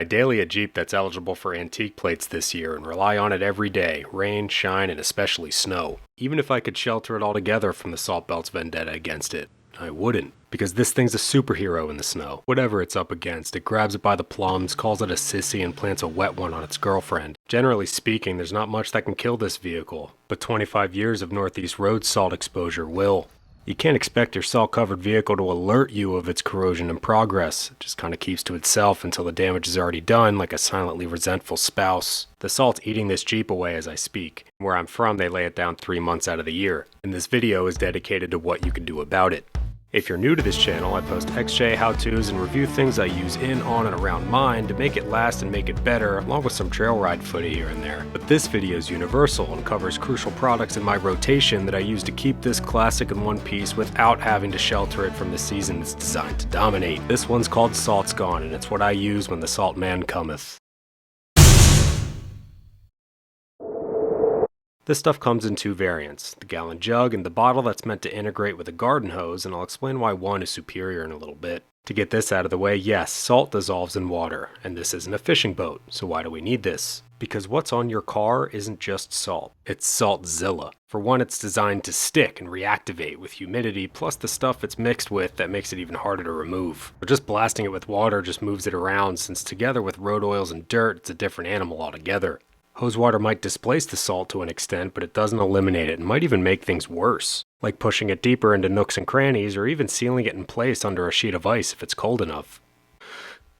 I daily a Jeep that's eligible for antique plates this year and rely on it every day, rain, shine, and especially snow. Even if I could shelter it altogether from the Salt Belt's vendetta against it, I wouldn't. Because this thing's a superhero in the snow. Whatever it's up against, it grabs it by the plums, calls it a sissy, and plants a wet one on its girlfriend. Generally speaking, there's not much that can kill this vehicle, but 25 years of Northeast road salt exposure will. You can't expect your salt-covered vehicle to alert you of its corrosion in progress. It just kind of keeps to itself until the damage is already done, like a silently resentful spouse. The salt's eating this Jeep away as I speak. Where I'm from, they lay it down 3 months out of the year, and this video is dedicated to what you can do about it. If you're new to this channel, I post XJ how-tos and review things I use in, on, and around mine to make it last and make it better, along with some trail ride footage here and there. But this video is universal and covers crucial products in my rotation that I use to keep this classic in one piece without having to shelter it from the season it's designed to dominate. This one's called SaltsGone, and it's what I use when the salt man cometh. This stuff comes in 2 variants, the gallon jug and the bottle that's meant to integrate with a garden hose, and I'll explain why one is superior in a little bit. To get this out of the way, yes, salt dissolves in water, and this isn't a fishing boat, so why do we need this? Because what's on your car isn't just salt, it's Saltzilla. For one, it's designed to stick and reactivate with humidity, plus the stuff it's mixed with that makes it even harder to remove. Or just blasting it with water just moves it around, since together with road oils and dirt, it's a different animal altogether. Hose water might displace the salt to an extent, but it doesn't eliminate it and might even make things worse, like pushing it deeper into nooks and crannies or even sealing it in place under a sheet of ice if it's cold enough.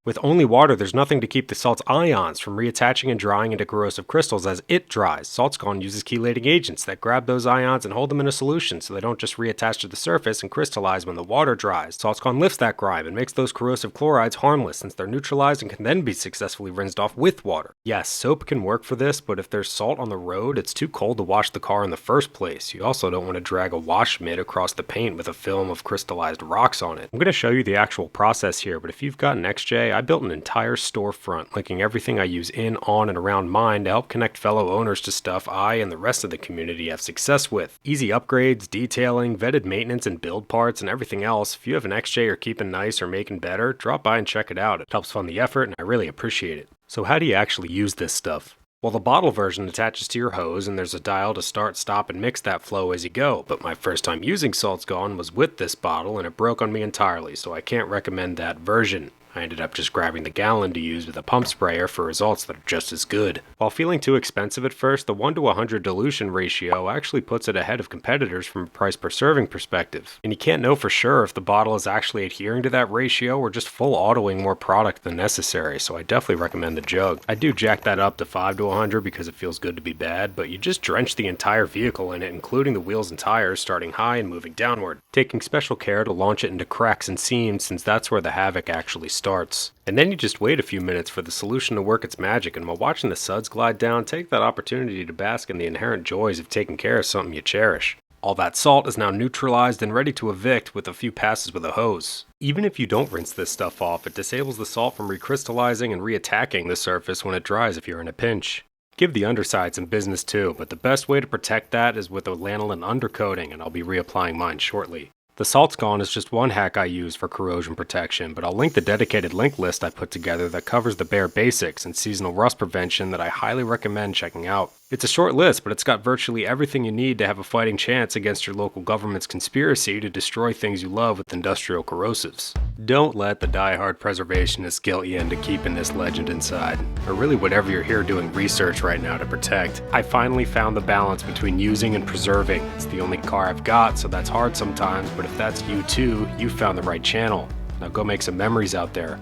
With only water, there's nothing to keep the salt's ions from reattaching and drying into corrosive crystals as it dries. SaltsGone uses chelating agents that grab those ions and hold them in a solution so they don't just reattach to the surface and crystallize when the water dries. SaltsGone lifts that grime and makes those corrosive chlorides harmless since they're neutralized and can then be successfully rinsed off with water. Yes, soap can work for this, but if there's salt on the road, it's too cold to wash the car in the first place. You also don't want to drag a wash mitt across the paint with a film of crystallized rocks on it. I'm going to show you the actual process here, but if you've got an XJ, I built an entire storefront linking everything I use in, on, and around mine to help connect fellow owners to stuff I and the rest of the community have success with. Easy upgrades, detailing, vetted maintenance and build parts, and everything else. If you have an XJ you're keeping nice or making better, drop by and check it out. It helps fund the effort and I really appreciate it. So how do you actually use this stuff? Well, the bottle version attaches to your hose and there's a dial to start, stop, and mix that flow as you go, but my first time using SaltsGone was with this bottle and it broke on me entirely, so I can't recommend that version. I ended up just grabbing the gallon to use with a pump sprayer for results that are just as good. While feeling too expensive at first, the 1 to 100 dilution ratio actually puts it ahead of competitors from a price per serving perspective. And you can't know for sure if the bottle is actually adhering to that ratio or just full autoing more product than necessary, so I definitely recommend the jug. I do jack that up to 5 to 100 because it feels good to be bad, but you just drench the entire vehicle in it, including the wheels and tires, starting high and moving downward, taking special care to launch it into cracks and seams since that's where the havoc actually starts. And then you just wait a few minutes for the solution to work its magic, and while watching the suds glide down, take that opportunity to bask in the inherent joys of taking care of something you cherish. All that salt is now neutralized and ready to evict with a few passes with a hose. Even if you don't rinse this stuff off, it disables the salt from recrystallizing and reattacking the surface when it dries if you're in a pinch. Give the underside some business too, but the best way to protect that is with a lanolin undercoating, and I'll be reapplying mine shortly. The SaltsGone is just one hack I use for corrosion protection, but I'll link the dedicated link list I put together that covers the bare basics and seasonal rust prevention that I highly recommend checking out. It's a short list, but it's got virtually everything you need to have a fighting chance against your local government's conspiracy to destroy things you love with industrial corrosives. Don't let the die-hard preservationist guilt you into keeping this legend inside, or really whatever you're here doing research right now to protect. I finally found the balance between using and preserving. It's the only car I've got, so that's hard sometimes, but if that's you too, you found the right channel. Now go make some memories out there.